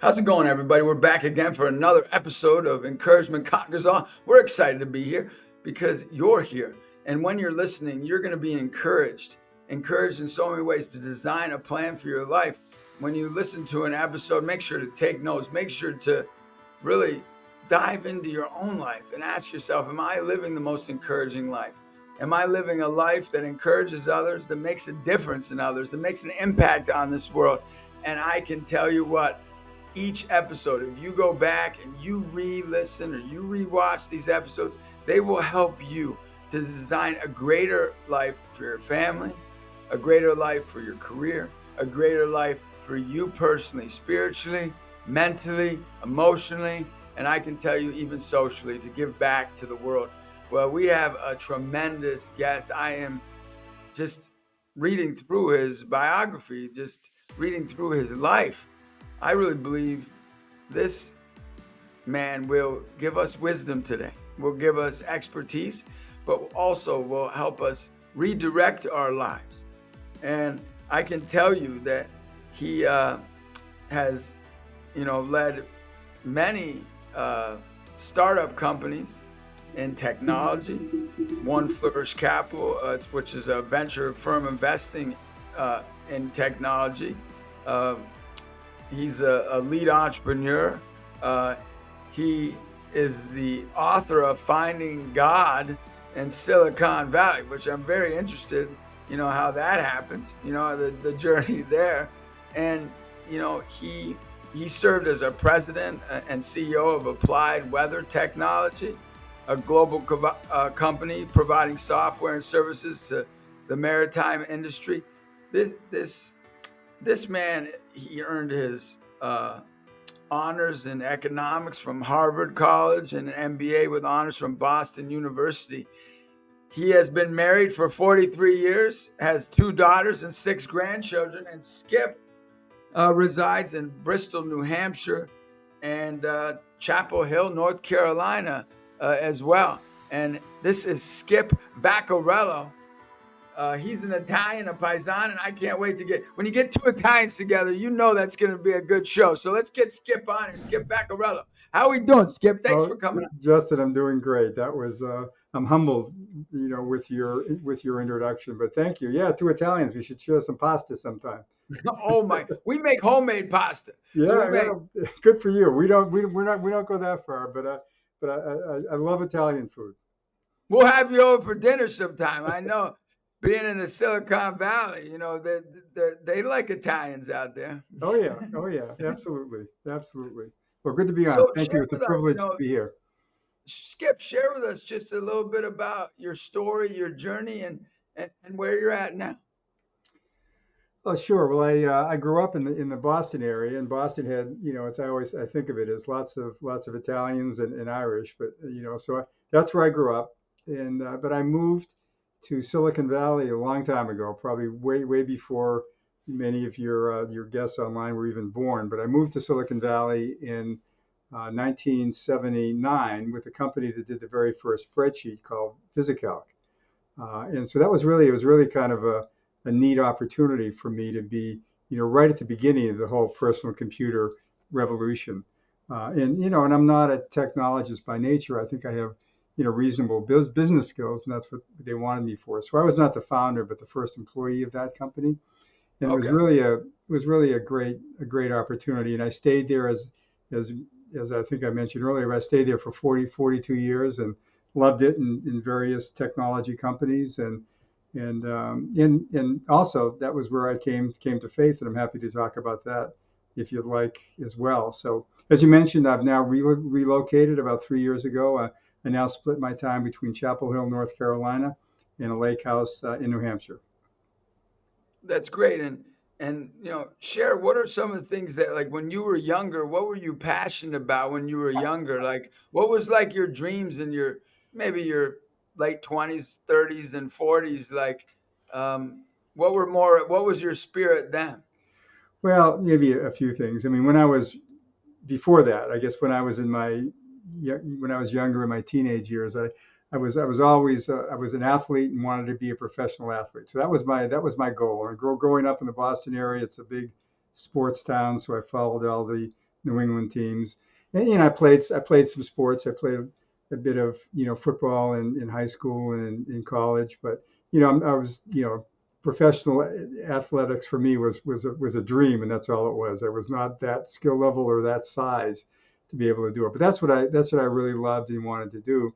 How's it going, everybody? We're back again for another episode of Encouragement Conquers All. We're excited to be here because you're here. And when you're listening, you're going to be encouraged in so many ways to design a plan for your life. When you listen to an episode, make sure to take notes. Make sure to really dive into your own life and ask yourself, am I living the most encouraging life? Am I living a life that encourages others, that makes a difference in others, that makes an impact on this world? And I can tell you what, each episode, if you go back and you re-listen or you re-watch these episodes, they will help you to design a greater life for your family, a greater life for your career, a greater life for you personally, spiritually, mentally, emotionally, and I can tell you even socially, to give back to the world. Well, we have a tremendous guest. I am just reading through his biography, just reading through his life. I really believe this man will give us wisdom today, will give us expertise, but also will help us redirect our lives. And I can tell you that he has, led many startup companies in technology. One Flourish Capital, which is a venture firm investing in technology. He's a lead entrepreneur. He is the author of Finding God in Silicon Valley, which I'm very interested, how that happens, the journey there. And, he served as a president and CEO of Applied Weather Technology, a global company providing software and services to the maritime industry. This man, he earned his honors in economics from Harvard College and an MBA with honors from Boston University. He has been married for 43 years, has 2 daughters and 6 grandchildren, and Skip resides in Bristol, New Hampshire, and Chapel Hill, North Carolina as well. And this is Skip Vaccarello. He's an Italian, a Paisan, and I can't wait to when you get 2 Italians together, that's going to be a good show. So let's get Skip on here, Skip Vaccarello. How are we doing, Skip? Thanks for coming on. Justin, I'm doing great. That was I'm humbled, with your introduction. But thank you. Yeah, 2 Italians. We should share some pasta sometime. Oh my! We make homemade pasta. Yeah, good for you. We don't go that far, but I love Italian food. We'll have you over for dinner sometime. I know, being in the Silicon Valley, they like Italians out there. Oh yeah, absolutely. Well, good to be on. So Thank you. It's a privilege to be here. Skip, share with us just a little bit about your story, your journey, and where you're at now. Oh, sure. Well, I grew up in the Boston area, and Boston had, I think of it as lots of Italians and Irish, but so that's where I grew up, and but I moved to Silicon Valley a long time ago, probably way before many of your guests online were even born. But I moved to Silicon Valley in 1979 with a company that did the very first spreadsheet called VisiCalc, and so it was really kind of a neat opportunity for me to be, right at the beginning of the whole personal computer revolution. And I'm not a technologist by nature. I think I have, reasonable business skills, and that's what they wanted me for. So I was not the founder, but the first employee of that company. And Okay. It was really a great opportunity. And I stayed there as I think I mentioned earlier, I stayed there for 42 years and loved it in various technology companies. And also that was where I came to faith, and I'm happy to talk about that if you'd like as well. So as you mentioned, I've now relocated about 3 years ago. I now split my time between Chapel Hill, North Carolina, and a lake house in New Hampshire. That's great. And share, what are some of the things that, like, when you were younger, what were you passionate about when you were younger? Like, what was like your dreams in maybe your late 20s, 30s, and 40s? Like, what was your spirit then? Well, maybe a few things. I mean, before that, I guess when I was younger, in my teenage years, I was always I was an athlete and wanted to be a professional athlete. So that was my goal. And growing up in the Boston area, it's a big sports town, so I followed all the New England teams. And I played some sports. I played a bit of football in high school and in college. But I was professional athletics for me was a dream, and that's all it was. I was not that skill level or that size to be able to do it. But that's what I really loved and wanted to do.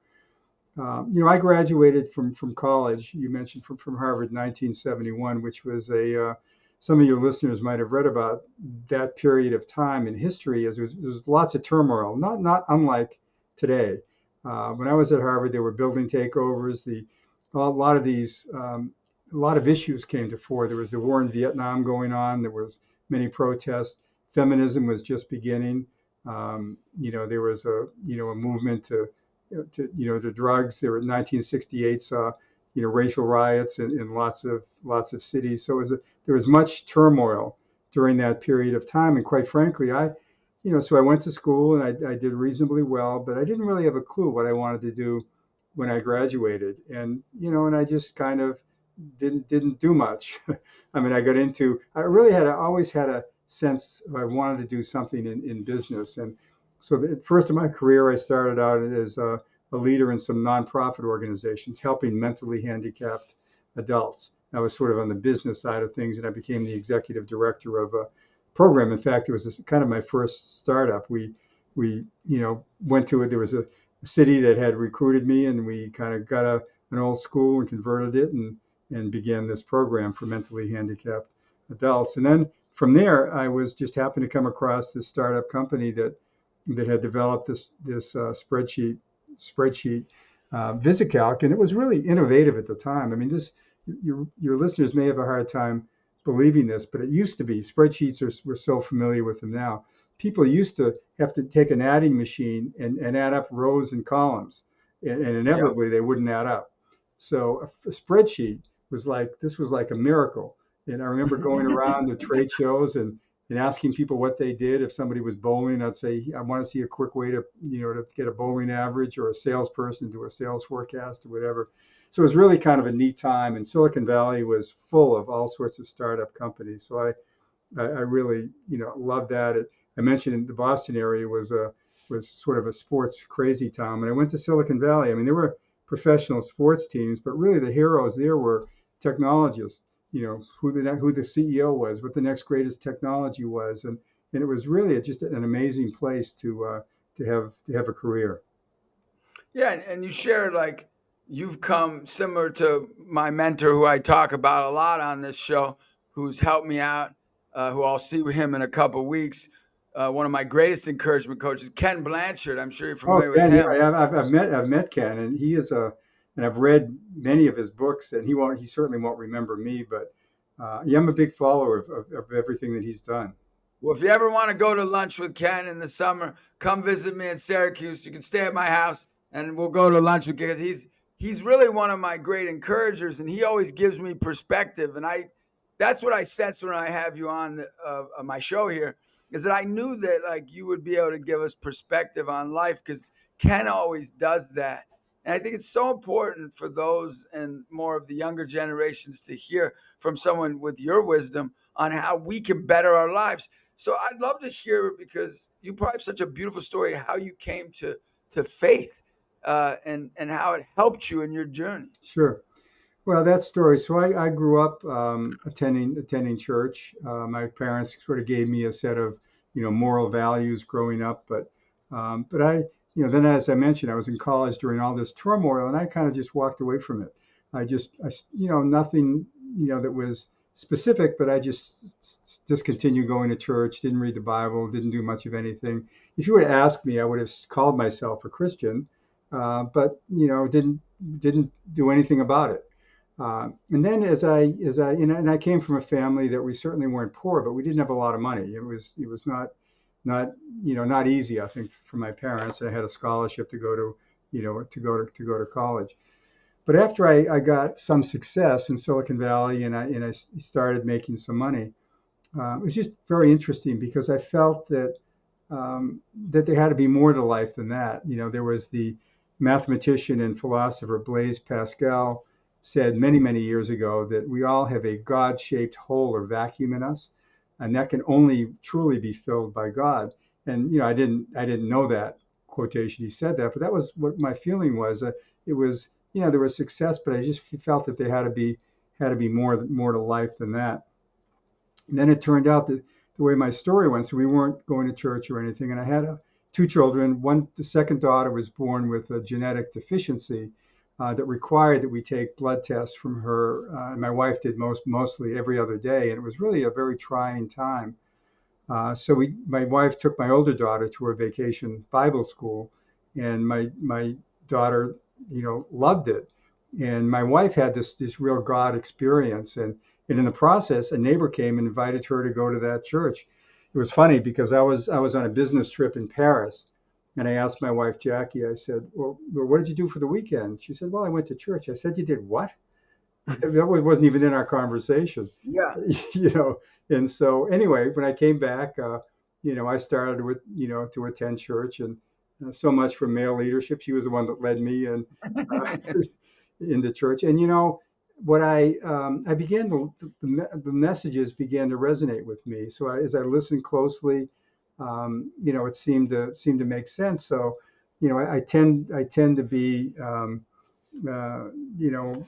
I graduated from college. You mentioned from Harvard in 1971, which was some of your listeners might have read about that period of time in history, as there's lots of turmoil, not unlike today. When I was at Harvard, there were building takeovers. A lot of issues came to fore. There was the war in Vietnam going on. There was many protests. Feminism was just beginning. There was a movement to drugs. There were 1968 saw racial riots in lots of cities. So there was much turmoil during that period of time. And quite frankly, so I went to school and I did reasonably well, but I didn't really have a clue what I wanted to do when I graduated. And I just kind of didn't do much. I mean, I always had a sense I wanted to do something in business. And so first in my career, I started out as a leader in some nonprofit organizations, helping mentally handicapped adults. I was sort of on the business side of things, and I became the executive director of a program. In fact, it was kind of my first startup. We went to it. There was a city that had recruited me, and we kind of got an old school and converted it and began this program for mentally handicapped adults. And then from there, I was just happened to come across this startup company that had developed this spreadsheet, VisiCalc, and it was really innovative at the time. I mean, your listeners may have a hard time believing this, but it used to be spreadsheets we're so familiar with them now. People used to have to take an adding machine and add up rows and columns, and inevitably they wouldn't add up. So a spreadsheet was like a miracle. And I remember going around to trade shows and asking people what they did. If somebody was bowling, I'd say, I want to see a quick way to get a bowling average, or a salesperson do a sales forecast or whatever. So it was really kind of a neat time. And Silicon Valley was full of all sorts of startup companies. So I really, loved that. I mentioned in the Boston area was sort of a sports crazy town. And I went to Silicon Valley. I mean, there were professional sports teams, but really the heroes there were technologists. Who the CEO was, what the next greatest technology was, and it was really just an amazing place to have a career. Yeah, and you shared like you've come similar to my mentor, who I talk about a lot on this show, who's helped me out, who I'll see with him in a couple weeks. One of my greatest encouragement coaches, Ken Blanchard. I'm sure you're Oh, familiar with Ken, him. yeah, I've met Ken, and and I've read many of his books, and he certainly won't remember me, but yeah, I'm a big follower of everything that he's done. Well, if you ever want to go to lunch with Ken in the summer, come visit me in Syracuse. You can stay at my house, and we'll go to lunch with Ken. He's really one of my great encouragers, and he always gives me perspective. And that's what I sense when I have you on my show here, is that I knew that like you would be able to give us perspective on life, because Ken always does that. And I think it's so important for those and more of the younger generations to hear from someone with your wisdom on how we can better our lives. So I'd love to hear it, because you probably have such a beautiful story how you came to faith, and how it helped you in your journey. Sure. Well, that story. So I grew up attending church. My parents sort of gave me a set of moral values growing up, but then, as I mentioned, I was in college during all this turmoil, and I kind of just walked away from it. Nothing that was specific, but I just discontinued going to church. Didn't read the Bible. Didn't do much of anything. If you would have asked me, I would have called myself a Christian, but didn't do anything about it. And then and I came from a family that we certainly weren't poor, but we didn't have a lot of money. It was not easy, I think, for my parents. I had a scholarship to go to college. But after I got some success in Silicon Valley and I started making some money, it was just very interesting, because I felt that there had to be more to life than that. There was the mathematician and philosopher Blaise Pascal said many, many years ago that we all have a God-shaped hole or vacuum in us, and that can only truly be filled by God. and I didn't know that quotation he said that, but that was what my feeling was. It was, there was success, but I just felt that there had to be more to life than that. And then it turned out that the way my story went, so we weren't going to church or anything, and I had two children. The second daughter was born with a genetic deficiency that required that we take blood tests from her. And my wife did mostly every other day, and it was really a very trying time. So my wife took my older daughter to her vacation Bible school, and my daughter, loved it. And my wife had this real God experience, and in the process, a neighbor came and invited her to go to that church. It was funny because I was on a business trip in Paris, and I asked my wife Jackie. I said, "Well, what did you do for the weekend?" She said, "Well, I went to church." I said, "You did what?" That wasn't even in our conversation, Yeah. you know. And so anyway, when I came back, I started with, to attend church, and so much for male leadership. She was the one that led me and uh, into church. And what I began the messages began to resonate with me. So as I listened closely, it seemed to make sense. So, I tend to be, uh, you know,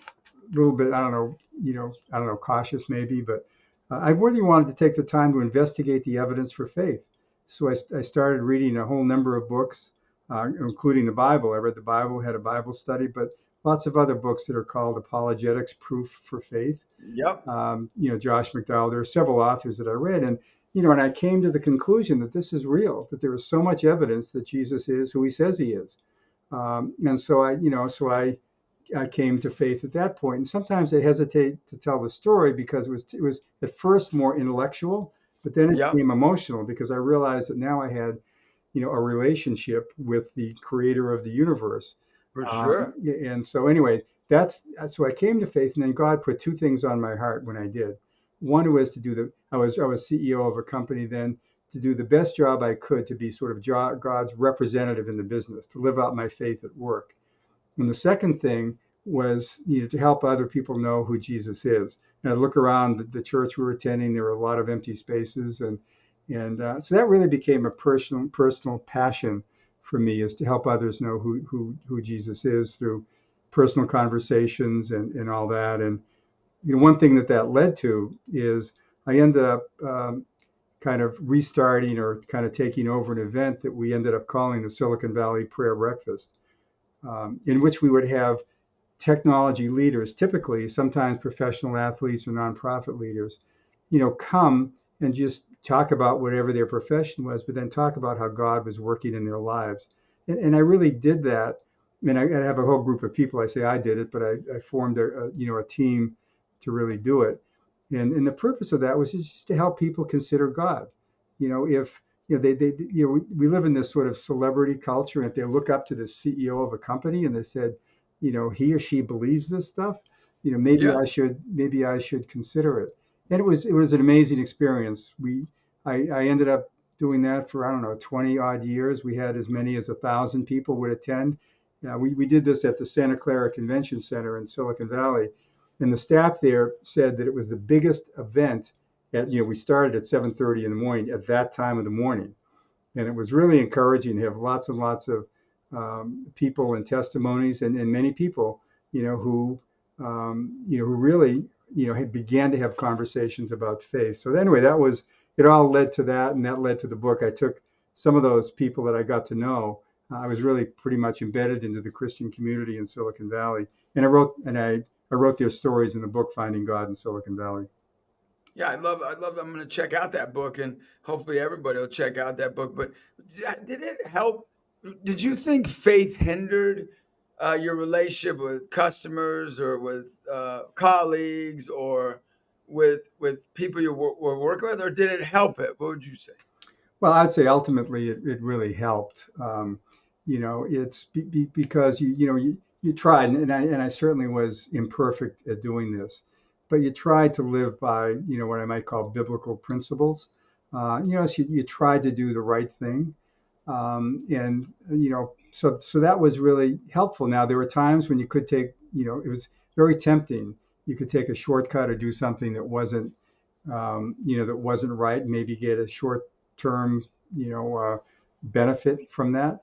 a little bit, I don't know, cautious maybe, but I really wanted to take the time to investigate the evidence for faith. So I started reading a whole number of books, including the Bible. I read the Bible, had a Bible study, but lots of other books that are called Apologetics, Proof for Faith. Yep. Josh McDowell. There are several authors that I read, and I came to the conclusion that this is real, that there is so much evidence that Jesus is who he says he is. And so I came to faith at that point. And sometimes I hesitate to tell the story because it was at first more intellectual, but then it Yep. became emotional because I realized that now I had, a relationship with the creator of the universe. For Um, sure. and so anyway, so I came to faith, and then God put two things on my heart when I did. One was to I was CEO of a company then, to do the best job I could to be sort of God's representative in the business, to live out my faith at work. And the second thing was, to help other people know who Jesus is. And I look around the church we were attending; there were a lot of empty spaces, and so that really became a personal passion for me, is to help others know who Jesus is through personal conversations and all that. And one thing that led to is I ended up kind of restarting or kind of taking over an event that we ended up calling the Silicon Valley Prayer Breakfast, in which we would have technology leaders, typically sometimes professional athletes or nonprofit leaders, come and just talk about whatever their profession was, but then talk about how God was working in their lives. And I really did that. I mean, I have a whole group of people. I say I did it, but I formed a team to really do it. And the purpose of that was just to help people consider God. If we live in this sort of celebrity culture, and if they look up to the CEO of a company and they said, he or she believes this stuff, maybe Yeah. I should consider it. And it was an amazing experience. I ended up doing that for, I don't know, 20 odd years. We had as many as 1,000 people would attend. We did this at the Santa Clara Convention Center in Silicon Valley, and the staff there said that it was the biggest event. We started at 7:30 in the morning at that time of the morning, and it was really encouraging to have lots and lots of people and testimonies, and many people, who really, had began to have conversations about faith. So anyway, it all led to that, and that led to the book. I took some of those people that I got to know. I was really pretty much embedded into the Christian community in Silicon Valley, and I wrote their stories in the book, Finding God in Silicon Valley. Yeah, I love. I'm going to check out that book, and hopefully everybody will check out that book. But did it help? Did you think faith hindered your relationship with customers or with colleagues or with people you were working with, or did it help it? What would you say? Well, I'd say ultimately it really helped. It's because you tried, and I certainly was imperfect at doing this, but you tried to live by, what I might call biblical principles. So you tried to do the right thing, and so that was really helpful. Now there were times when you could take, it was very tempting. You could take a shortcut or do something that wasn't right. Maybe get a short term, benefit from that.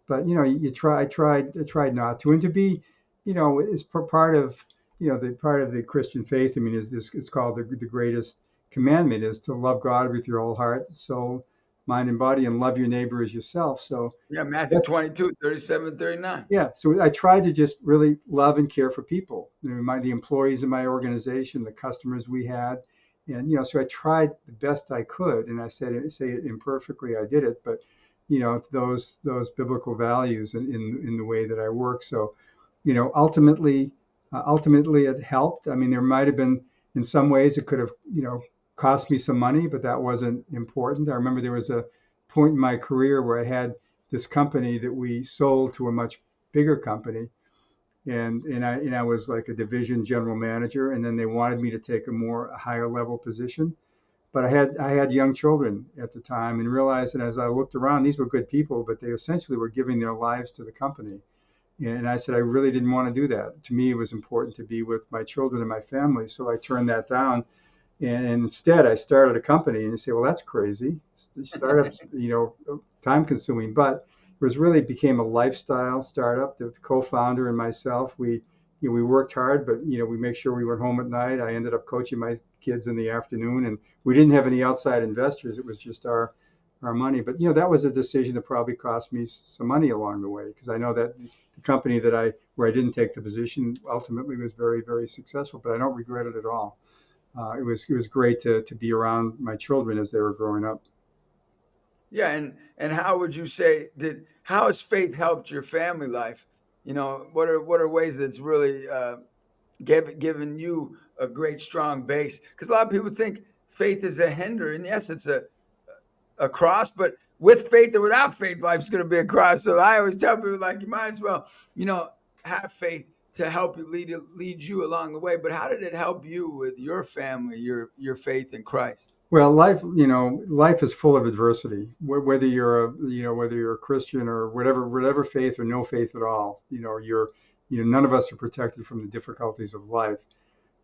But I tried not to, and to be, is part of, the part of the Christian faith. I mean, is this? It's called the greatest commandment is to love God with your whole heart, soul, mind, and body, and love your neighbor as yourself. So Yeah, Matthew that's 22, 37, 39. yeah. So I tried to just really love and care for people, the employees in my organization, the customers we had, and so I tried the best I could, and I say it imperfectly. I did it, but those biblical values in the way that I work. So ultimately it helped. I mean, there might have been in some ways it could have cost me some money, but that wasn't important. I remember there was a point in my career where I had this company that we sold to a much bigger company, and I was like a division general manager, and then they wanted me to take a higher level position. But I had young children at the time, and realized that as I looked around, these were good people, but they essentially were giving their lives to the company. And I said I really didn't want to do that. To me, it was important to be with my children and my family, so I turned that down. And instead, I started a company. And you say, well, that's crazy. Startups, time consuming, but it was really became a lifestyle startup. The co-founder and myself, we worked hard, but we make sure we went home at night. I ended up coaching my kids in the afternoon, and we didn't have any outside investors. It was just our money. But that was a decision that probably cost me some money along the way, because I know that the company where I didn't take the position ultimately was very, very successful. But I don't regret it at all. It was great to be around my children as they were growing up. Yeah, and how would you say how has faith helped your family life? What are ways that's really given you a great strong base? Because a lot of people think faith is a hinder, and yes, it's a cross, but with faith or without faith, life's going to be a cross. So I always tell people, like, you might as well, have faith to help you lead you along the way. But how did it help you with your family, your faith in Christ? Well, life is full of adversity. Whether you're a Christian or whatever faith or no faith at all, none of us are protected from the difficulties of life.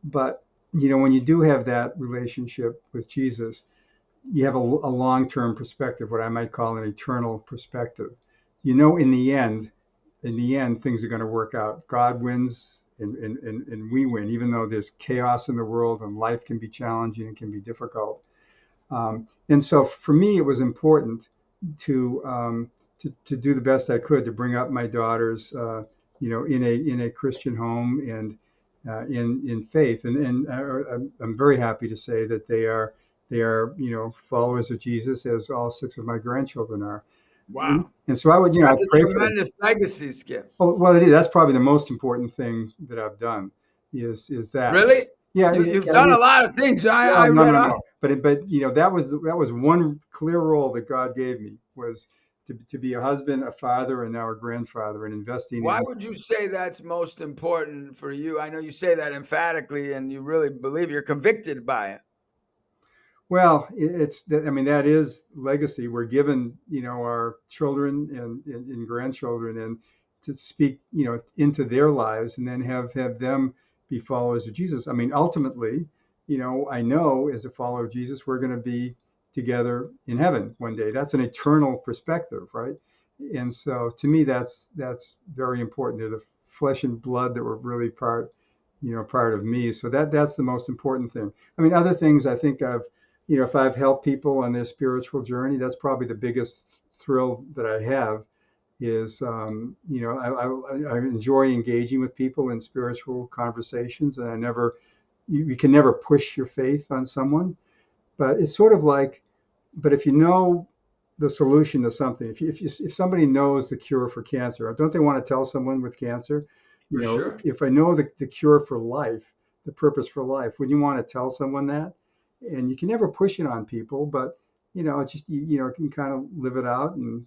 But when you do have that relationship with Jesus, you have a long-term perspective, what I might call an eternal perspective. In the end, things are going to work out. God wins, and we win, even though there's chaos in the world and life can be challenging and can be difficult. And so for me, it was important to do the best I could to bring up my daughters, in a Christian home and in faith. And I'm very happy to say that they are followers of Jesus, as all six of my grandchildren are. Wow, And so I that's a pray for them. tremendous legacy, Skip. Oh, well, it is. That's probably the most important thing that I've done is that. Really? Yeah, You've yeah, done a lot of things. no, I no, read no, up. no. But that was one clear role that God gave me, was to be a husband, a father, and now a grandfather, and investing Why in. would you say that's most important for you? I know you say that emphatically, and you really believe you're convicted by it. Well, I mean, that is legacy. We're given, our children and grandchildren, and to speak, into their lives, and then have them be followers of Jesus. I mean, ultimately, I know as a follower of Jesus, we're going to be together in heaven one day. That's an eternal perspective, right? And so, to me, that's very important. They're the flesh and blood that were really part of me. So that's the most important thing. I mean, other things I think if I've helped people on their spiritual journey, that's probably the biggest thrill that I have. Is I enjoy engaging with people in spiritual conversations, and you can never push your faith on someone, but it's sort of like, but if you know the solution to something, if somebody knows the cure for cancer, don't they want to tell someone with cancer? For sure. If I know the cure for life, the purpose for life, would you want to tell someone that? And you can never push it on people, but it's just you can kind of live it out, and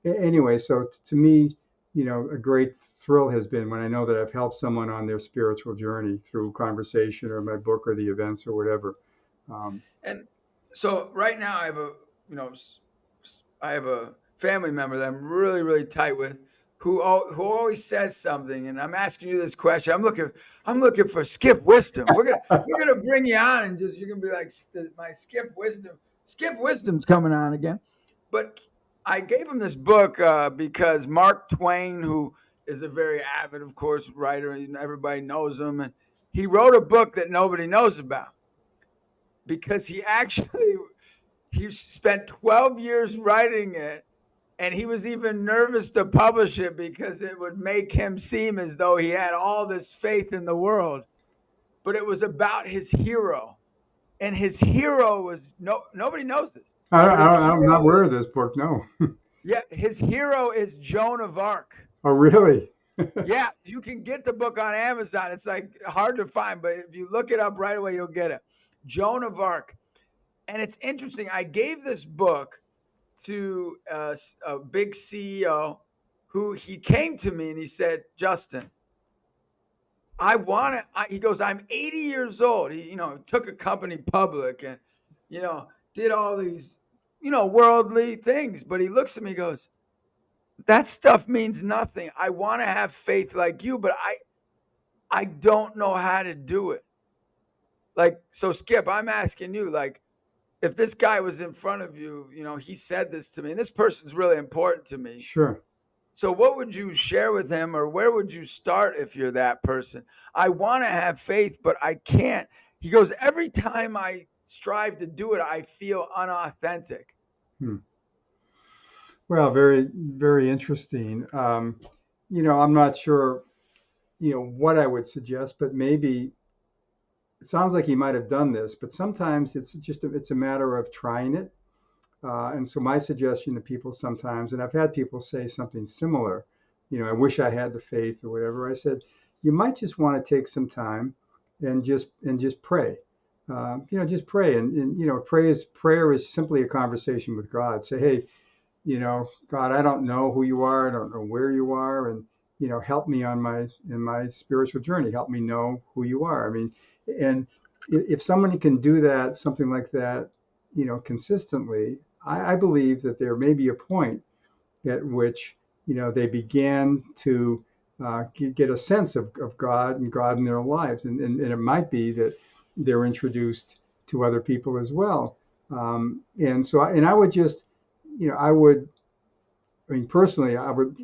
anyway. So to me, a great thrill has been when I know that I've helped someone on their spiritual journey through conversation or my book or the events or whatever. Um, And so right now you know, I have a family member that I'm really, really tight with, who always says something. And I'm asking you this question. I'm looking for Skip Wisdom. We're gonna bring you on, and just you're gonna be like my Skip Wisdom. Skip Wisdom's coming on again. But I gave him this book because Mark Twain, who is a very avid, of course, writer, and everybody knows him, and he wrote a book that nobody knows about because he spent 12 years writing it, and he was even nervous to publish it because it would make him seem as though he had all this faith in the world. But it was about his hero, and his hero was nobody knows this, but his I'm not hero aware is of this book. No. yeah, his hero is Joan of Arc. Oh, really? Yeah, you can get the book on Amazon. It's like hard to find, but if you look it up right away, you'll get it. Joan of Arc. And it's interesting. I gave this book to a big CEO who he came to me and he said, Justin, I want to, he goes, I'm 80 years old. He, took a company public and, did all these, worldly things. But he looks at me and goes, that stuff means nothing. I want to have faith like you, but I don't know how to do it. Like, so Skip, I'm asking you, like, if this guy was in front of you, he said this to me, and this person's really important to me. Sure. So what would you share with him, or where would you start if you're that person? I want to have faith, but I can't. He goes, every time I strive to do it, I feel unauthentic. Hmm. Well, very, very interesting. I'm not sure, what I would suggest, but maybe it sounds like he might have done this, but sometimes it's a matter of trying it. And so my suggestion to people sometimes, and I've had people say something similar, I wish I had the faith or whatever. I said, you might just want to take some time and just pray. Just pray, and prayer is simply a conversation with God. Say, hey, God, I don't know who you are, I don't know where you are, and help me in my spiritual journey. Help me know who you are. I mean, and if somebody can do that, something like that, consistently, I believe that there may be a point at which they began to get a sense of God and God in their lives, and it might be that they're introduced to other people as well. And so, I would just, I mean, personally, I would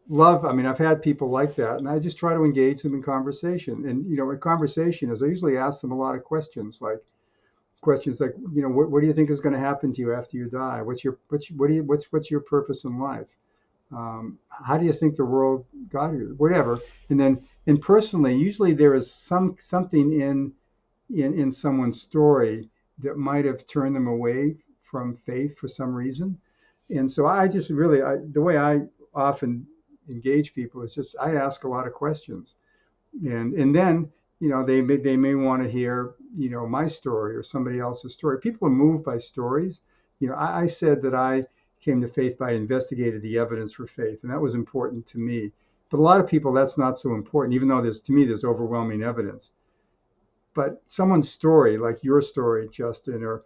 love, I mean, I've had people like that, and I just try to engage them in conversation. And, in conversation is I usually ask them a lot of questions like, what do you think is going to happen to you after you die? What's your purpose in life? How do you think the world got here? Whatever. And personally, usually there is something in someone's story that might have turned them away from faith for some reason. And so I just really, the way I often engage people is just I ask a lot of questions, and then they may want to hear my story or somebody else's story. People are moved by stories. I said that I came to faith by investigating the evidence for faith, and that was important to me. But a lot of people, that's not so important, even though there's overwhelming evidence. But someone's story, like your story, Justin, or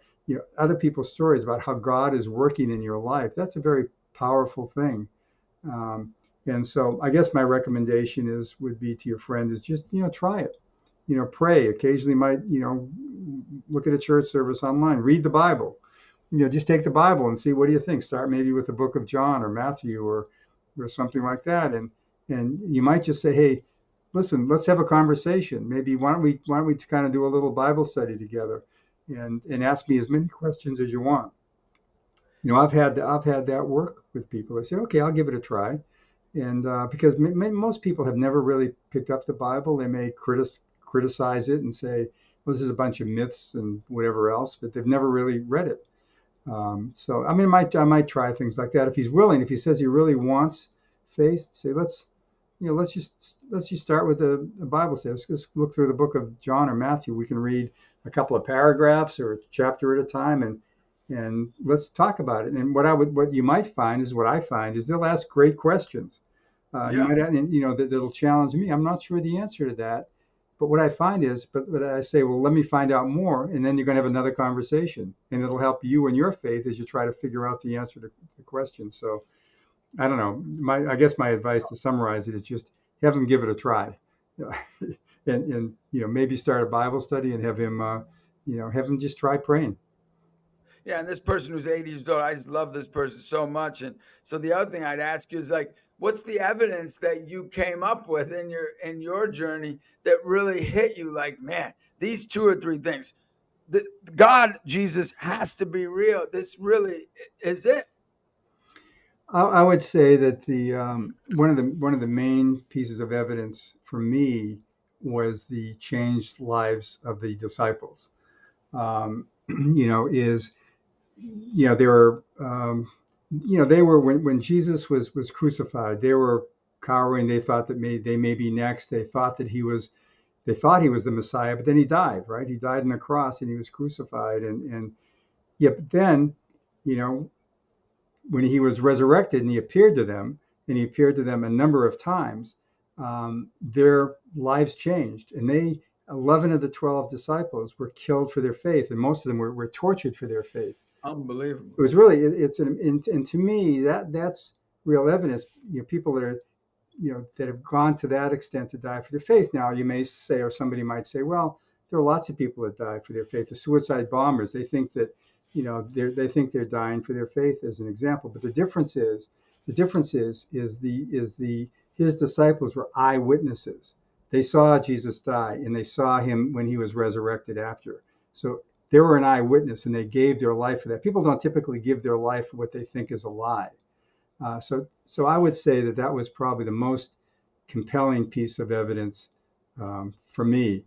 other people's stories about how God is working in your life, that's a very powerful thing. Um, and so I guess my recommendation would be to your friend is just, try it. Pray. Occasionally might, look at a church service online, read the Bible. Just take the Bible and see, what do you think? Start maybe with the book of John or Matthew or something like that. And you might just say, hey, listen, let's have a conversation. Maybe why don't we kind of do a little Bible study together and ask me as many questions as you want. I've had that work with people. I say, okay, I'll give it a try. And because most people have never really picked up the Bible, they may criticize it and say, well, this is a bunch of myths and whatever else, but they've never really read it. So I mean, I might try things like that if he's willing. If he says he really wants faith, say let's just start with the Bible. Say let's just look through the book of John or Matthew. We can read a couple of paragraphs or a chapter at a time, and let's talk about it. And what you might find is what I find is they'll ask great questions. You Yeah. might, that'll challenge me. I'm not sure the answer to that, but what I find is, but I say, well, let me find out more, and then you're going to have another conversation, and it'll help you in your faith as you try to figure out the answer to the question. So I don't know. I guess my advice to summarize it is just have him give it a try, and maybe start a Bible study and have him just try praying. Yeah, and this person who's 80 years old, I just love this person so much. And so the other thing I'd ask you is like, what's the evidence that you came up with in your journey that really hit you? Like, man, these two or three things, the, God, Jesus has to be real. This really is it. I would say that the one of the main pieces of evidence for me was the changed lives of the disciples. Is they were they were when Jesus was crucified, they were cowering. They thought that they may be next. They thought he was the Messiah, but then he died. Right, he died on the cross and he was crucified. And yeah, but then you know when he was resurrected and he appeared to them, and he appeared to them a number of times, their lives changed. And 11 of the 12 disciples were killed for their faith, and most of them were tortured for their faith. Unbelievable. It was really, and to me, that's real evidence. People that have gone to that extent to die for their faith. Now, you may say, or somebody might say, well, there are lots of people that die for their faith. The suicide bombers, they think that, they think they're dying for their faith, as an example. But the difference is his disciples were eyewitnesses. They saw Jesus die, and they saw him when he was resurrected after. So they were an eyewitness, and they gave their life for that. People don't typically give their life for what they think is a lie. So I would say that was probably the most compelling piece of evidence for me,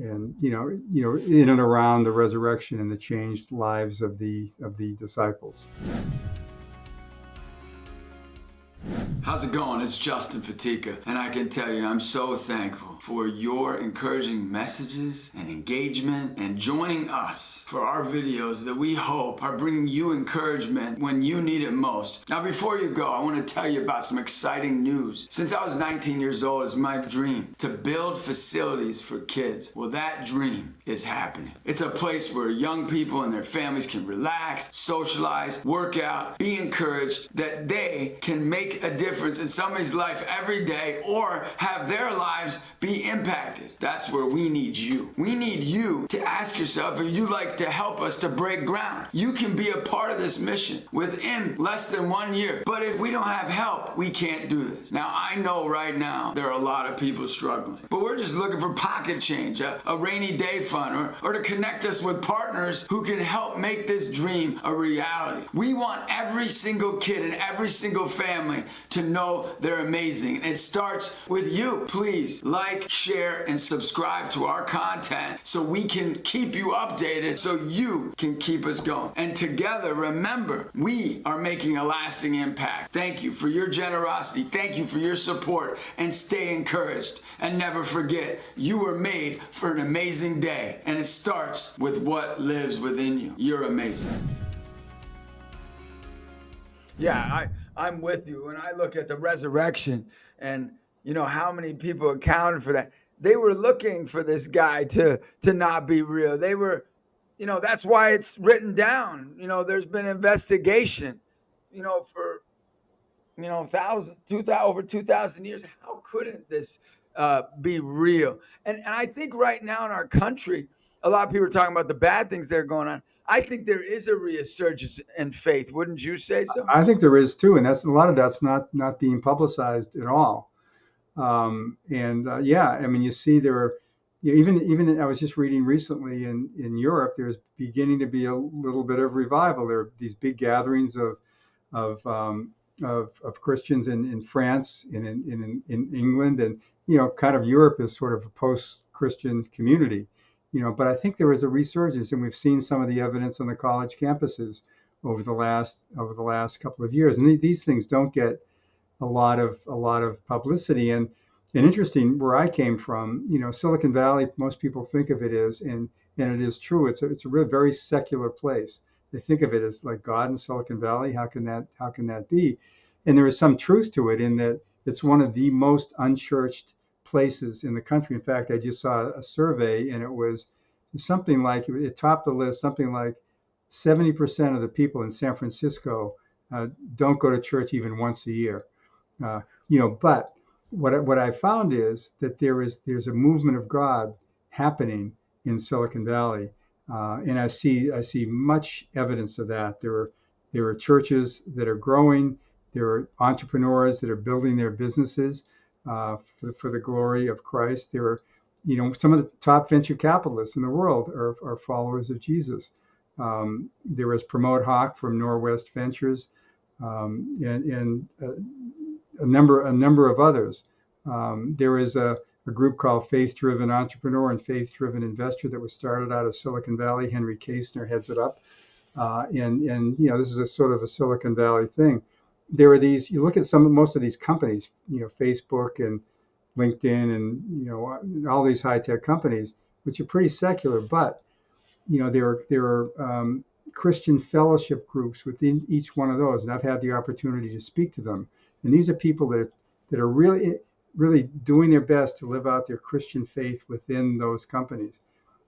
and in and around the resurrection and the changed lives of the disciples. How's it going? It's Justin Fatica, and I can tell you I'm so thankful for your encouraging messages and engagement and joining us for our videos that we hope are bringing you encouragement when you need it most. Now, before you go, I want to tell you about some exciting news. Since I was 19 years old, it's my dream to build facilities for kids. Well, that dream is happening. It's a place where young people and their families can relax, socialize, work out, be encouraged, that they can make a difference in somebody's life every day or have their lives be impacted. That's where we need you. We need you to ask yourself if you'd like to help us to break ground. You can be a part of this mission within less than 1 year. But if we don't have help, we can't do this. Now, I know right now there are a lot of people struggling, but we're just looking for pocket change, a rainy day fund, or to connect us with partners who can help make this dream a reality. We want every single kid and every single family to know they're amazing. And it starts with you. Please like, share, and subscribe to our content so we can keep you updated, so you can keep us going. And together, remember, we are making a lasting impact. Thank you for your generosity. Thank you for your support. And stay encouraged. And never forget, you were made for an amazing day. And it starts with what lives within you. You're amazing. Yeah, I'm with you. When I look at the resurrection and how many people accounted for that, they were looking for this guy to not be real. They were, that's why it's written down. There's been investigation, for over 2,000 years. How couldn't this be real? And I think right now in our country, a lot of people are talking about the bad things that are going on. I think there is a resurgence in faith. Wouldn't you say so? I think there is too, and a lot of that's not being publicized at all. Yeah, I mean, you see there are, even I was just reading recently in Europe, there's beginning to be a little bit of revival. There are these big gatherings of Christians in France and in England, and kind of Europe is sort of a post-Christian community. But I think there is a resurgence, and we've seen some of the evidence on the college campuses over the last couple of years. And these things don't get a lot of publicity. And interesting, where I came from, Silicon Valley, most people think of it as, and it is true, it's a really very secular place. They think of it as like God in Silicon Valley. How can that be? And there is some truth to it in that it's one of the most unchurched places in the country. In fact, I just saw a survey, and it was something like, it topped the list, something like 70% of the people in San Francisco don't go to church even once a year. But what I found is that there's a movement of God happening in Silicon Valley. And I see much evidence of that. There are churches that are growing. There are entrepreneurs that are building their businesses for the glory of Christ. There are, some of the top venture capitalists in the world are followers of Jesus. There is Pramod Hawk from Norwest Ventures, and a number of others. There is a group called Faith Driven Entrepreneur and Faith Driven Investor that was started out of Silicon Valley. Henry Kasner heads it up. And this is a sort of a Silicon Valley thing. There are these, you look at most of these companies, Facebook and LinkedIn and, all these high tech companies, which are pretty secular, but, there are Christian fellowship groups within each one of those. And I've had the opportunity to speak to them. And these are people that are really, really doing their best to live out their Christian faith within those companies.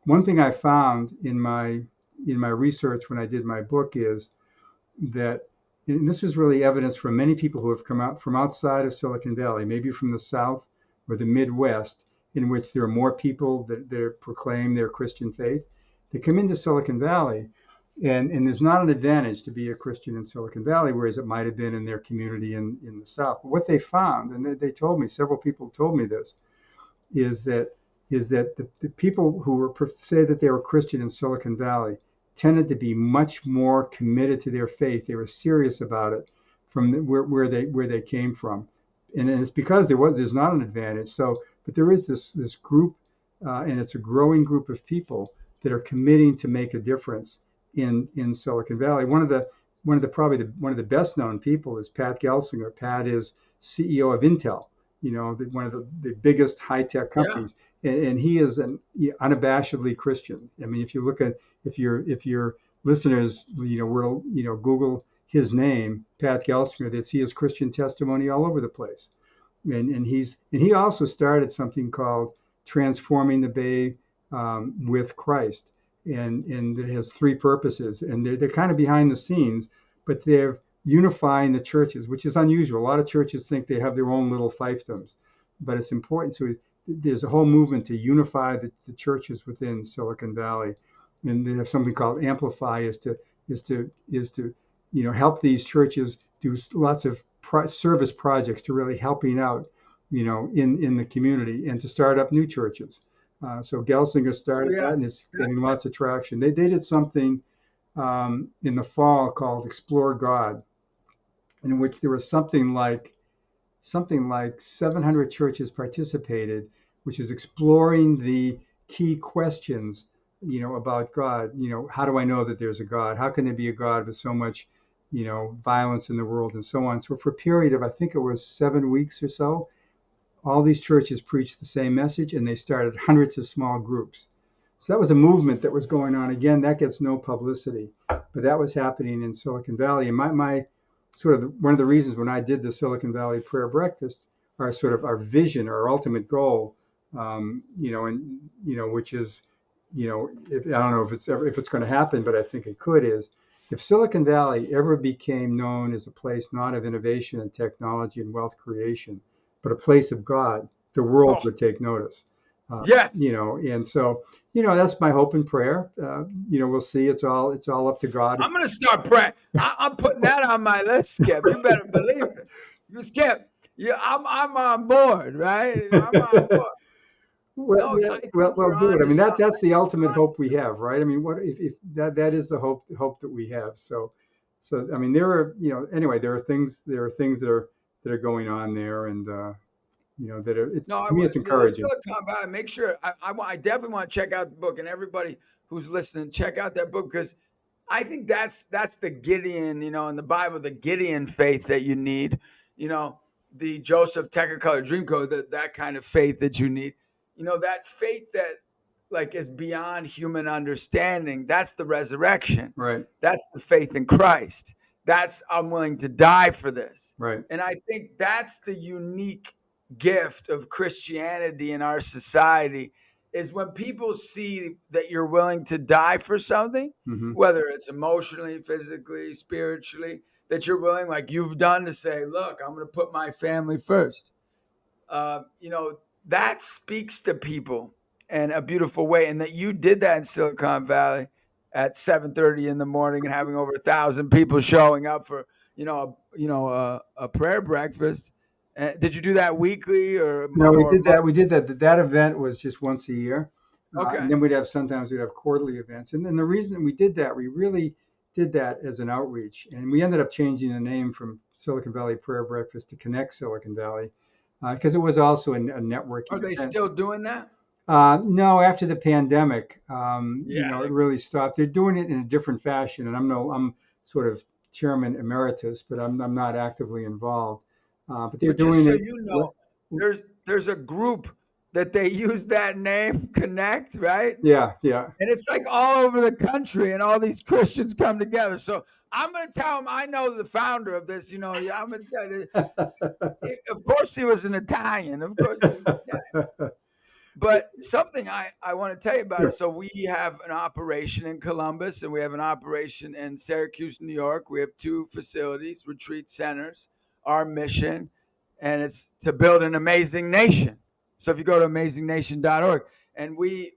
One thing I found in my research when I did my book is that, and this was really evidence from many people who have come out from outside of Silicon Valley, maybe from the South or the Midwest, in which there are more people that proclaim their Christian faith. They come into Silicon Valley, and there's not an advantage to be a Christian in Silicon Valley, whereas it might have been in their community in the South. But what they found, and they told me, several people told me this, is that the people who say that they were Christian in Silicon Valley tended to be much more committed to their faith. They were serious about it from where they came from, and it's because there's not an advantage. So, but there is this group, and it's a growing group of people that are committing to make a difference in Silicon Valley. One of the best known people is Pat Gelsinger. Pat is CEO of Intel, one of the biggest high tech companies. Yeah. And he is unabashedly Christian. I mean, if you look at, if your listeners, will, Google his name, Pat Gelsinger, they'd see his Christian testimony all over the place. And he also started something called Transforming the Bay with Christ. And it has three purposes, and they're kind of behind the scenes, but they're unifying the churches, which is unusual. A lot of churches think they have their own little fiefdoms, but it's important. So there's a whole movement to unify the churches within Silicon Valley, and they have something called Amplify, is to help these churches do lots of service projects to really helping out, in the community, and to start up new churches. So Gelsinger started that, and it's getting lots of traction. They did something in the fall called Explore God, in which there was something like 700 churches participated, which is exploring the key questions, about God. How do I know that there's a God? How can there be a God with so much, violence in the world, and so on? So for a period of, I think it was 7 weeks or so, all these churches preached the same message, and they started hundreds of small groups. So that was a movement that was going on. Again, that gets no publicity, but that was happening in Silicon Valley. And my sort of one of the reasons when I did the Silicon Valley Prayer Breakfast, our vision, our ultimate goal, which is, I don't know if it's going to happen, but I think it could, is if Silicon Valley ever became known as a place not of innovation and technology and wealth creation, but a place of God, the world would take notice. Yes. And so, that's my hope and prayer. We'll see. It's all up to God. I'm going to start praying. I'm putting that on my list, Skip. You better believe it. You, Skip, I'm on board, right? I'm on board. Well, good. I mean, that's the ultimate hope we have, right? I mean, what if that is the hope that we have. So I mean, there are, anyway, there are things that are going on there, and that are, to me, it's encouraging. Make sure I definitely want to check out the book, and everybody who's listening, check out that book, because I think that's the Gideon, in the Bible, the Gideon faith that you need, the Joseph Technicolor Dreamcoat, that kind of faith that you need, that faith that like is beyond human understanding. That's the resurrection. Right. That's the faith in Christ. That's, I'm willing to die for this. Right. And I think that's the unique gift of Christianity in our society, is when people see that you're willing to die for something, mm-hmm. whether it's emotionally, physically, spiritually, that you're willing, like you've done, to say, look, I'm going to put my family first. That speaks to people. and a beautiful way, and that you did that in Silicon Valley at 7:30 in the morning and having over 1,000 people showing up for a prayer breakfast. Did you do that weekly No, we or did that. We did that. That event was just once a year, and okay? then sometimes we'd have quarterly events. And then the reason we did that, we really did that as an outreach, and we ended up changing the name from Silicon Valley Prayer Breakfast to Connect Silicon Valley, because it was also a Are networking they event. still doing that? No, after the pandemic, Yeah. it really stopped. They're doing it in a different fashion, and I'm sort of chairman emeritus, but I'm not actively involved. But they're But just doing so it. you What? know, there's a group that they use that name, Connect, right? Yeah, yeah. And it's like all over the country, and all these Christians come together. So I'm going to tell him I know the founder of this. Yeah, I'm going to tell you. Of course, he was an Italian. Of course, he was an Italian. But something I want to tell you about it. Sure. So we have an operation in Columbus, and we have an operation in Syracuse, New York. We have two facilities, retreat centers. Our mission, and it's to build an amazing nation. So if you go to amazingnation.org, and we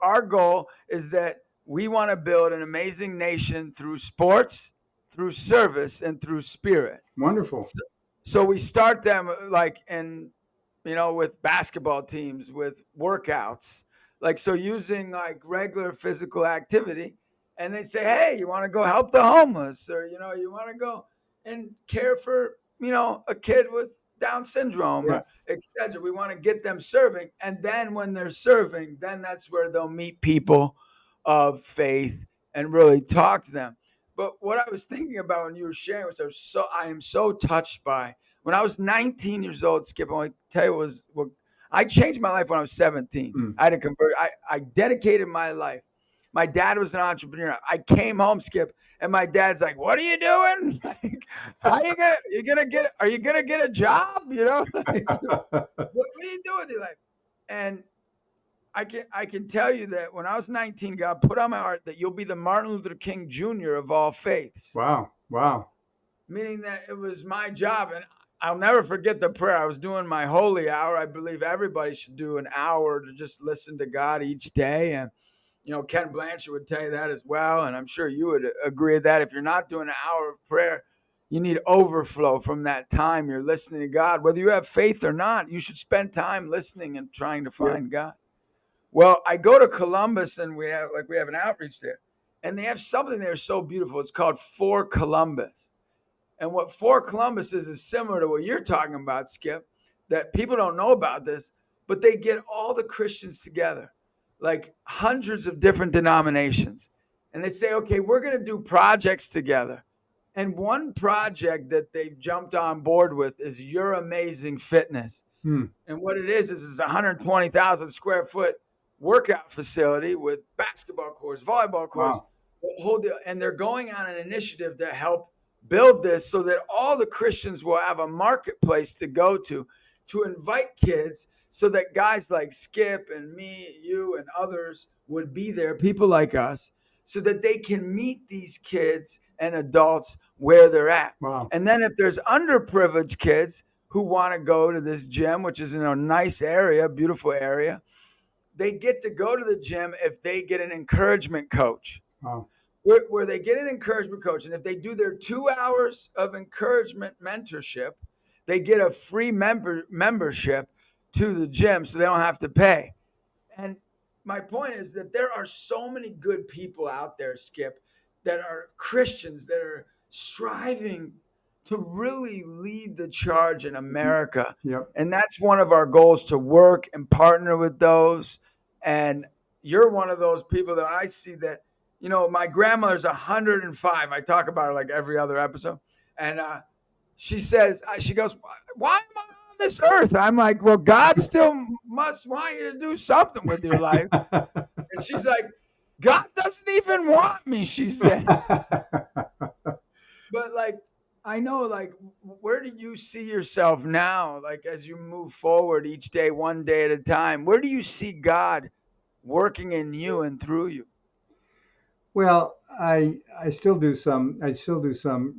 our goal is that we want to build an amazing nation through sports, through service, and through spirit. Wonderful. So we start them like in with basketball teams, with workouts, like so using like regular physical activity, and they say, hey, you want to go help the homeless, or you want to go and care for a kid with Down syndrome, Yeah. or etc. We want to get them serving, and then when they're serving, then that's where they'll meet people of faith and really talk to them. But what I was thinking about when you were sharing, which I am so touched by, when I was 19 years old, Skip, I want to tell you I changed my life when I was 17. Mm. I had to convert. I dedicated my life. My dad was an entrepreneur. I came home, Skip, and my dad's like, "What are you doing? Like, how are you gonna get a job? Like, what are you doing with your life?" And I can tell you that when I was 19, God put on my heart that you'll be the Martin Luther King Jr. of all faiths, Wow. Wow. meaning that it was my job. And I'll never forget the prayer. I was doing my holy hour. I believe everybody should do an hour to just listen to God each day. And, Ken Blanchard would tell you that as well. And I'm sure you would agree with that. If you're not doing an hour of prayer, you need overflow from that time you're listening to God. Whether you have faith or not, you should spend time listening and trying to Yep. find God. Well, I go to Columbus, and we have an outreach there. And they have something there so beautiful. It's called For Columbus. And what For Columbus is similar to what you're talking about, Skip, that people don't know about this, but they get all the Christians together, like hundreds of different denominations. And they say, okay, we're going to do projects together. And one project that they've jumped on board with is Your Amazing Fitness. Mm. And what it is it's a 120,000 square foot workout facility with basketball courts, volleyball courts, Wow. the whole deal. And they're going on an initiative to help build this so that all the Christians will have a marketplace to go to invite kids, so that guys like Skip and me, you and others would be there, people like us, so that they can meet these kids and adults where they're at. Wow. And then if there's underprivileged kids who want to go to this gym, which is in a nice area, beautiful area, they get to go to the gym if they get an encouragement coach. Wow. Where they get an encouragement coach. And if they do their 2 hours of encouragement mentorship, they get a free membership to the gym, so they don't have to pay. And my point is that there are so many good people out there, Skip, that are Christians that are striving to really lead the charge in America. Yep. And that's one of our goals, to work and partner with those. And you're one of those people that I see that, my grandmother's 105. I talk about her like every other episode. And she goes, why am I on this earth? I'm like, well, God still must want you to do something with your life. And she's like, God doesn't even want me, she says. But like, I know, like, where do you see yourself now? Like, as you move forward each day, one day at a time, where do you see God working in you and through you? Well, I still do some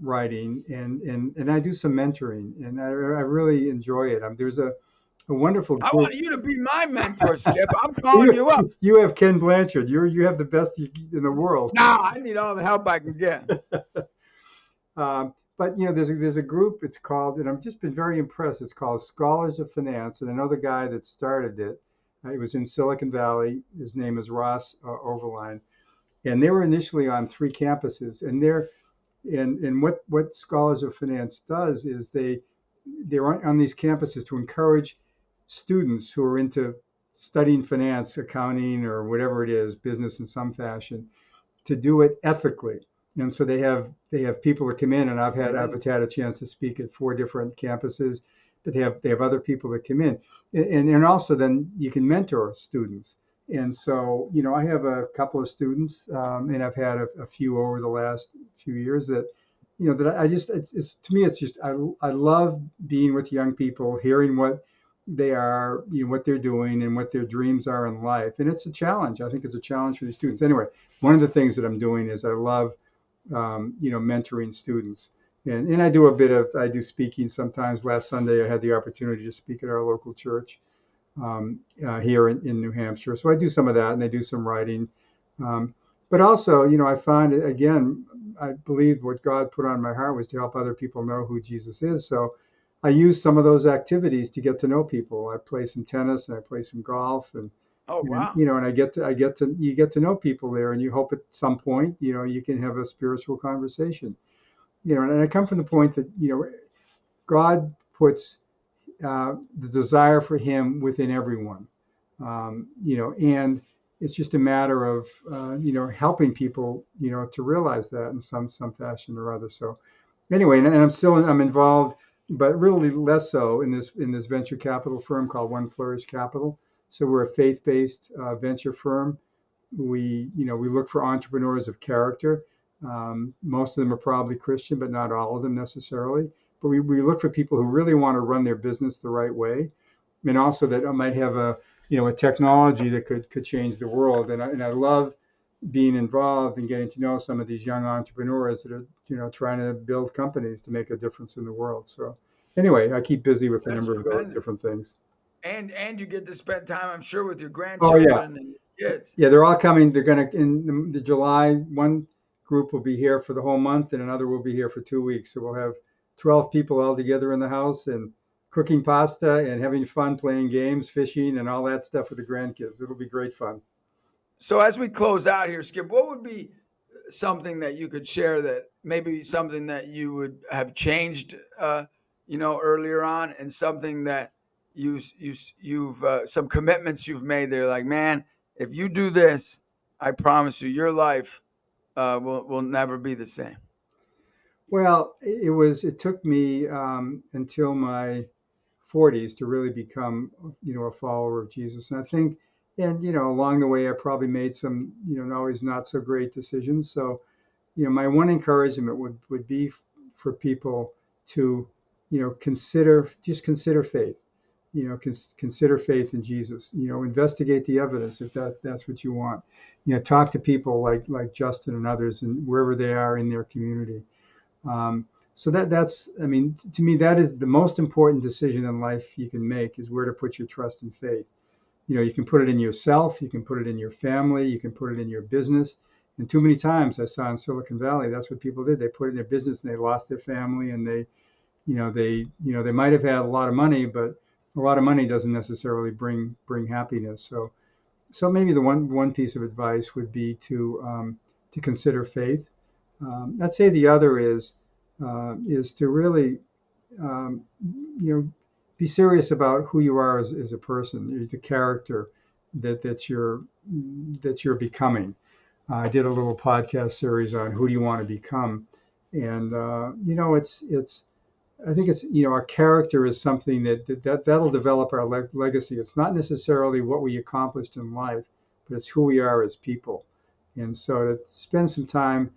writing, and I do some mentoring, and I really enjoy it. There's a wonderful I group. want you to be my mentor, Skip. I'm calling you up. You have Ken Blanchard. You have the best in the world. Nah, I need all the help I can get. But there's a group. It's called, and I've just been very impressed. It's called Scholars of Finance, and I know the guy that started it. He was in Silicon Valley. His name is Ross Overline, and they were initially on 3 campuses. And what Scholars of Finance does is they're on these campuses to encourage students who are into studying finance, accounting, or whatever it is, business in some fashion, to do it ethically. And so they have people that come in, and I've had a chance to speak at 4 different campuses, but they have other people that come in, and also then you can mentor students. And so I have a couple of students, and I've had a few over the last few years that that I just it's to me it's just I love being with young people, hearing what they are, what they're doing and what their dreams are in life. And it's a challenge. I think it's a challenge for these students. Anyway, one of the things that I'm doing is I love, mentoring students. And I do speaking sometimes. Last Sunday, I had the opportunity to speak at our local church here in New Hampshire. So I do some of that, and I do some writing. But also, I find, again, I believe what God put on my heart was to help other people know who Jesus is. So I use some of those activities to get to know people. I play some tennis and I play some golf, Oh, wow. and you get to know people there, and you hope at some point, you can have a spiritual conversation. And I come from the point that, God puts the desire for Him within everyone, and it's just a matter of, helping people, to realize that in some fashion or other. So anyway, and I'm involved, but really less so in this venture capital firm called One Flourish Capital. So we're a faith-based venture firm. We look for entrepreneurs of character. Most of them are probably Christian, but not all of them necessarily. But we look for people who really want to run their business the right way, and also that might have a technology that could change the world. And I love being involved and getting to know some of these young entrepreneurs that are trying to build companies to make a difference in the world. So anyway, I keep busy with a That's number of those tremendous. different things. And you get to spend time, I'm sure, with your Oh yeah, grandchildren and your kids. yeah, they're all coming. They're going to in the July. One group will be here for the whole month, and another will be here for 2 weeks. So we'll have 12 people all together in the house and cooking pasta and having fun, playing games, fishing, and all that stuff with the grandkids. It'll be great fun. So as we close out here, Skip, what would be something that you could share, that maybe something that you would have changed, earlier on, and something that you've some commitments you've made there, like, man, if you do this, I promise you, your life will never be the same. Well, it took me until my 40s to really become, a follower of Jesus. And I think, and along the way, I probably made some, always not so great decisions. So, my one encouragement would be for people to, consider faith. Consider faith in Jesus. Investigate the evidence if that's what you want. Talk to people like Justin and others, and wherever they are in their community. So that's, I mean, to me, that is the most important decision in life you can make, is where to put your trust and faith. You can put it in yourself, you can put it in your family, you can put it in your business. And too many times I saw in Silicon Valley, that's what people did. They put it in their business and they lost their family, and they might have had a lot of money, but a lot of money doesn't necessarily bring happiness. So maybe the one piece of advice would be to consider faith. I'd say the other is to really, um, you know, be serious about who you are as a person, the character that you're becoming. I did a little podcast series on who do you want to become, and it's I think it's our character is something that'll develop our legacy. It's not necessarily what we accomplished in life, but it's who we are as people. And so to spend some time,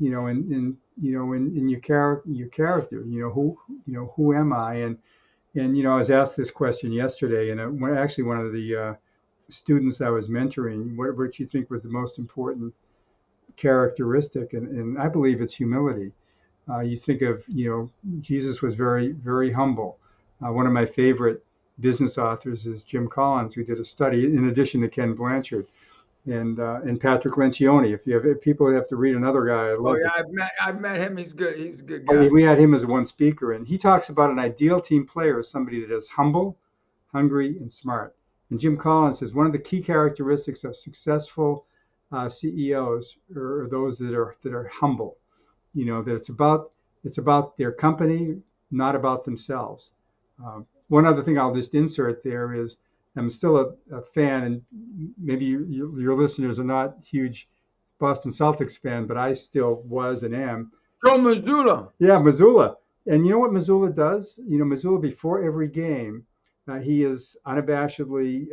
in your character, who am I? And I was asked this question yesterday, and actually one of the students I was mentoring, what you think was the most important characteristic, and I believe it's humility. You think of, Jesus was very, very humble. One of my favorite business authors is Jim Collins, who did a study in addition to Ken Blanchard and Patrick Lencioni. If people have to read another guy, I Oh love yeah, it. I've met him. He's good. He's a good I mean, guy. we had him as one speaker, and he talks about an ideal team player as somebody that is humble, hungry, and smart. And Jim Collins says one of the key characteristics of successful CEOs are those that are humble. That it's about their company, not about themselves. One other thing I'll just insert there is I'm still a fan, and maybe your listeners are not huge Boston Celtics fan, but I still was and am. Joe Mazzulla. Yeah, Missoula. And you know what Missoula does? Missoula before every game, he is unabashedly,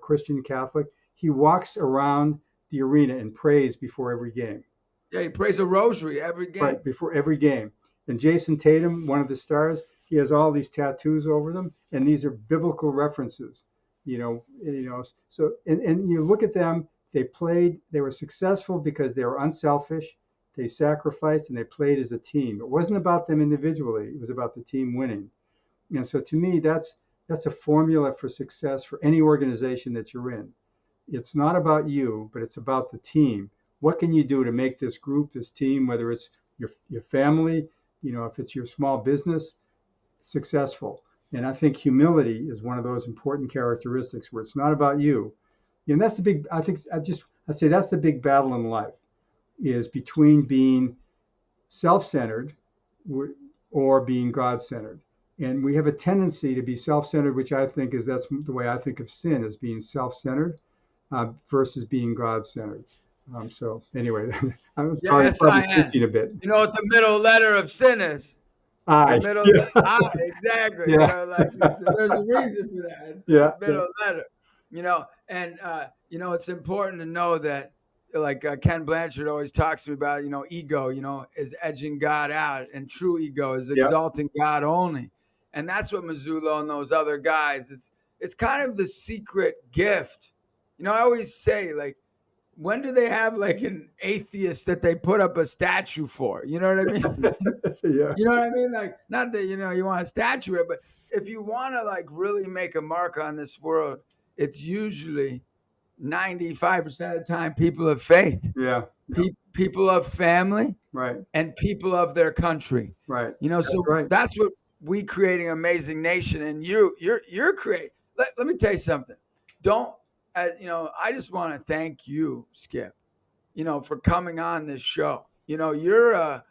Christian Catholic. He walks around the arena and prays before every game. Yeah, he prays a rosary every game. Right, before every game. And Jason Tatum, one of the stars, he has all these tattoos over them, and these are biblical references. So and you look at them, they were successful because they were unselfish, they sacrificed, and they played as a team. It wasn't about them individually, it was about the team winning. And so to me, that's a formula for success for any organization that you're in. It's not about you, but it's about the team. What can you do to make this group, this team, whether it's your family, if it's your small business, successful? And I think humility is one of those important characteristics where it's not about you. And that's the big, I think, I'd say that's the big battle in life, is between being self-centered or being God-centered. And we have a tendency to be self-centered, which that's the way I think of sin, as being self-centered versus being God-centered. So anyway, I'm probably Yes, I am. preaching a bit. You know what the middle letter of sin is? The Aye. middle, Yeah. exactly. Yeah. Like there's a reason for that. It's the Yeah. Yeah. middle letter. And it's important to know that, like Ken Blanchard always talks to me about, ego, is edging God out, and true ego is Yeah. exalting God only. And that's what Mazzulla and those other guys. It's kind of the secret gift. I always say, like, when do they have like an atheist that they put up a statue for? You know what I mean? Yeah. You know what I mean? Like, not that you want a statue, but if you want to like really make a mark on this world, it's usually 95% of the time people of faith, Yeah. Yeah. people of family, Right. and people of their country. Right. That's So right. that's what we creating an amazing nation, and you're creating. Let me tell you something. Don't I just want to thank you, Skip. For coming on this show. You're I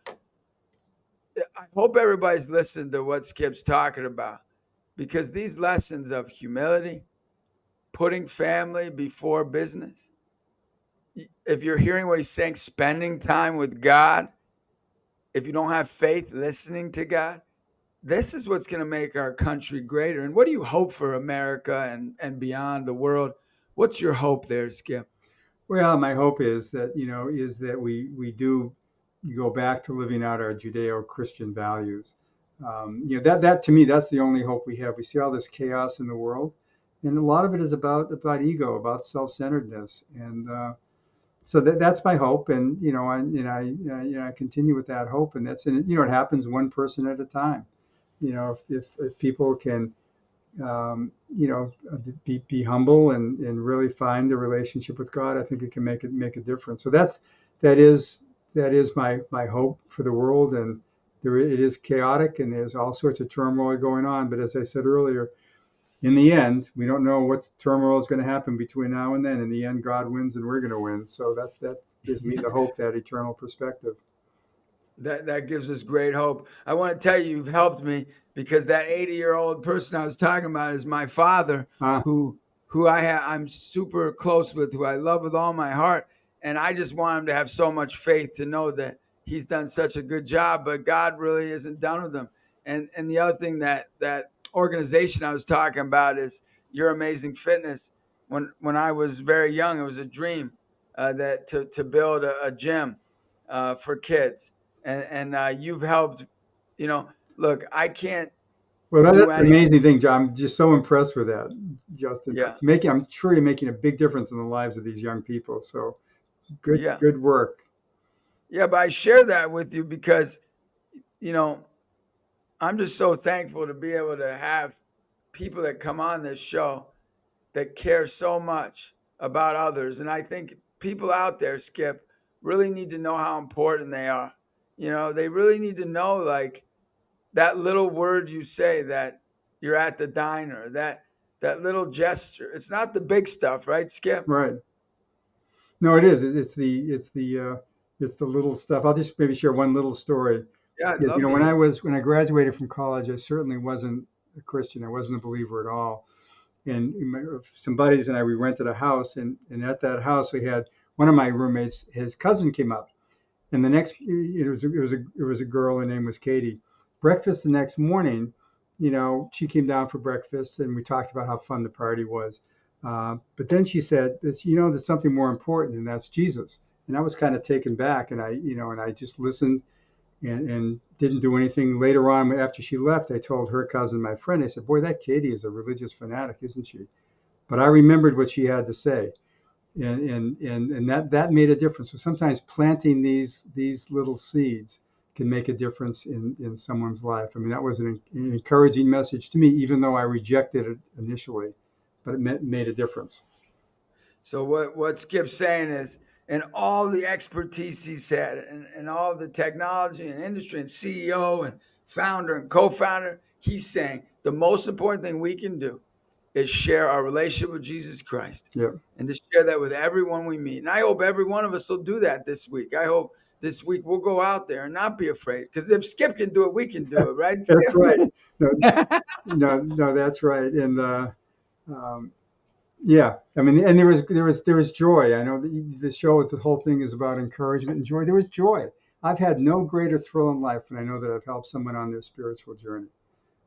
hope everybody's listened to what Skip's talking about, because these lessons of humility, putting family before business, if you're hearing what he's saying, spending time with God, if you don't have faith, listening to God, this is what's going to make our country greater. And what do you hope for America and beyond the world? What's your hope there, Skip? Well, my hope is that we do go back to living out our Judeo-Christian values. That to me, that's the only hope we have. We see all this chaos in the world, and a lot of it is about ego, about self-centeredness, and so that's my hope. And I continue with that hope, and it happens one person at a time. If people can be humble and really find the relationship with God, I think it can make a difference. So that is my hope for the world. And it is chaotic, and there's all sorts of turmoil going on. But as I said earlier, in the end, we don't know what turmoil is going to happen between now and then. In the end, God wins, and we're going to win. So that gives me the hope, that eternal perspective. That gives us great hope. I want to tell you, you've helped me, because that 80-year-old person I was talking about is my father, Uh, who I'm super close with, who I love with all my heart, and I just want him to have so much faith to know that he's done such a good job, but God really isn't done with him. And the other thing, that organization I was talking about, is Your Amazing Fitness. When I was very young, it was a dream, that to build a gym for kids, and you've helped. Look, I can't well, do that's an anything. amazing thing, John. I'm just so impressed with that, Justin. Yeah, I'm sure you're making a big difference in the lives of these young people. So good, yeah, good work. yeah. But I share that with you because you know I'm just so thankful to be able to have people that come on this show that care so much about others. And I think people out there, Skip, really need to know how important they are. They really need to know, like, that little word you say that you're at the diner, that little gesture. It's not the big stuff, right, Skip? Right. No, it is. It's the little stuff. I'll just maybe share one little story. Yeah, I'd Because love to when I hear. was when I graduated from college, I certainly wasn't a Christian. I wasn't a believer at all. And some buddies and I, we rented a house, and at that house we had one of my roommates. His cousin came up, and the next it was a girl. Her name was Katie. Breakfast the next morning, she came down for breakfast, and we talked about how fun the party was. But then she said, there's something more important, and that's Jesus. And I was kind of taken back, and I just listened and didn't do anything. Later on, after she left, I told her cousin, my friend, I said, boy, that Katie is a religious fanatic, isn't she? But I remembered what she had to say. And that made a difference. So sometimes planting these little seeds can make a difference in someone's life. I mean, that was an encouraging message to me, even though I rejected it initially, but it made a difference. So what Skip's saying is, and all the expertise he's had, and all the technology and industry and CEO and founder and co-founder, he's saying the most important thing we can do is share our relationship with Jesus Christ, Yeah, and to share that with everyone we meet. And I hope every one of us will do that this week. I hope this week we'll go out there and not be afraid. Because if Skip can do it, we can do it, right, that's right. Skip? No, no, that's right. And um, yeah, I mean, and there was joy. I know the show, the whole thing is about encouragement and joy. There was joy. I've had no greater thrill in life when I know that I've helped someone on their spiritual journey.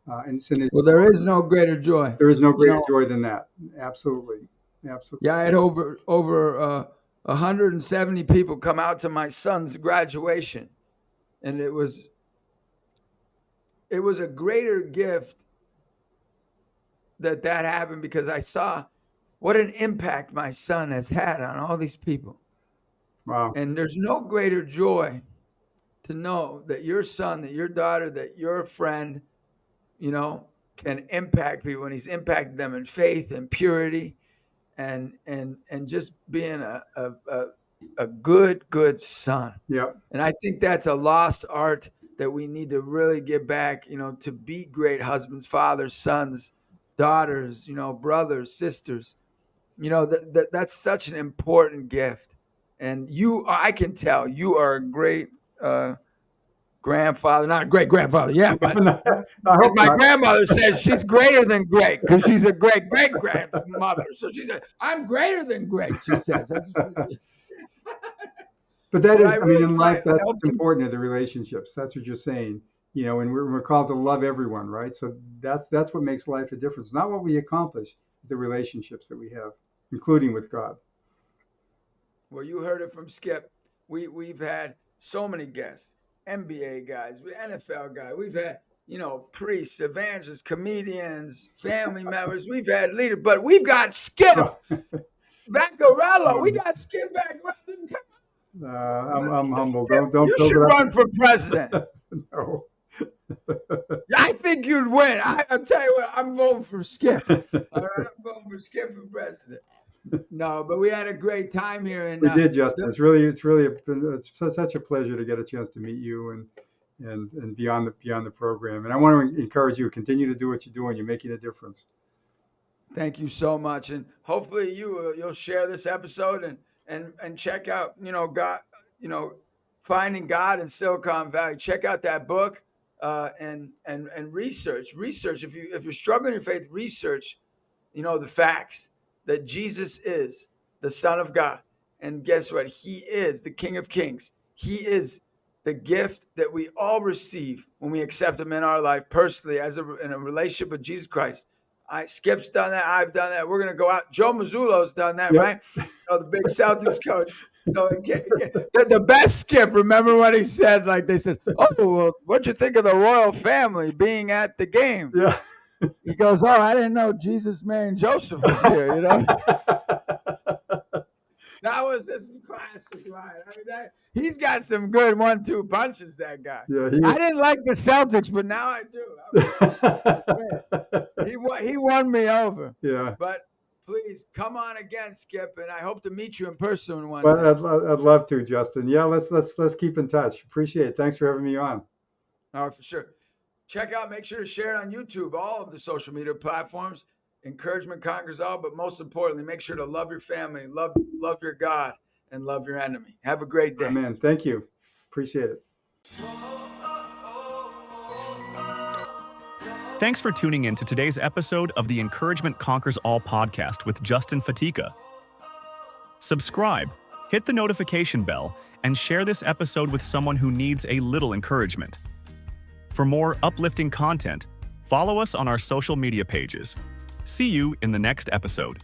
And so Well, there is no greater joy. there is no You greater know, joy than that. Absolutely, absolutely. Yeah, I had over 170 people come out to my son's graduation, and it was a greater gift that happened because I saw what an impact my son has had on all these people. Wow. And there's no greater joy to know that your son, that your daughter, that your friend, can impact people, and he's impacted them in faith and purity, and just being a good son. Yep. And I think that's a lost art that we need to really get back, to be great husbands, fathers, sons, daughters, brothers, sisters. That's such an important gift. And I can tell you are a great grandfather, not a great grandfather, yeah, but I as hope my not. grandmother says, she's greater than great because she's a great great grandmother. So she said, I'm greater than great, she says. But that But is, I I mean, really in try life, to that's help what's them. important to the relationships. That's what you're saying, and we're called to love everyone, right? So that's what makes life a difference. Not what we accomplish, the relationships that we have, including with God. Well, you heard it from Skip. We've had so many guests, NBA guys, NFL guys. We've had, priests, evangelists, comedians, family members. We've had leaders, but we've got Skip Well, Vaccarello. We got Skip Vaccarello. I'm humble. Skip, Don't you build should run for president. it up. No. I think you'd win. I'll tell you what, I'm voting for Skip. All right, I'm voting for Skip for president. No, but we had a great time here, and We did, Justin. the, It's such a pleasure to get a chance to meet you and beyond the program. And I want to encourage you to continue to do what you're doing. You're making a difference. thank you so much, and hopefully you'll share this episode and check out God, finding God in Silicon Valley. Check out that book, and research. If you're struggling in your faith, research the facts that Jesus is the Son of God. And guess what? He is the King of Kings. He is the gift that we all receive when we accept him in our life personally in a relationship with Jesus Christ. Skip's done that. I've done that. We're going to go out. Joe Mazzulo's done that, Yep. right? The big Celtics coach. So the best Skip, remember what he said? Like they said, oh, well, what'd you think of the royal family being at the game? Yeah. He goes, oh, I didn't know Jesus, Mary, and Joseph was here, That was his classic line. I mean, he's got some good 1-2 punches, that guy. Yeah. I didn't like the Celtics, but now I do. He won me over. Yeah. But please come on again, Skip, and I hope to meet you in person one Well, day. I'd love to, Justin. Yeah, let's keep in touch. Appreciate it. Thanks for having me on. All right, for sure. Make sure to share it on YouTube, all of the social media platforms. Encouragement conquers all, but most importantly, make sure to love your family, love your God, and love your enemy. Have a great day. Amen. Thank you. Appreciate it. Thanks for tuning in to today's episode of the Encouragement Conquers All podcast with Justin Fatica. Subscribe, hit the notification bell, and share this episode with someone who needs a little encouragement. For more uplifting content, follow us on our social media pages. See you in the next episode.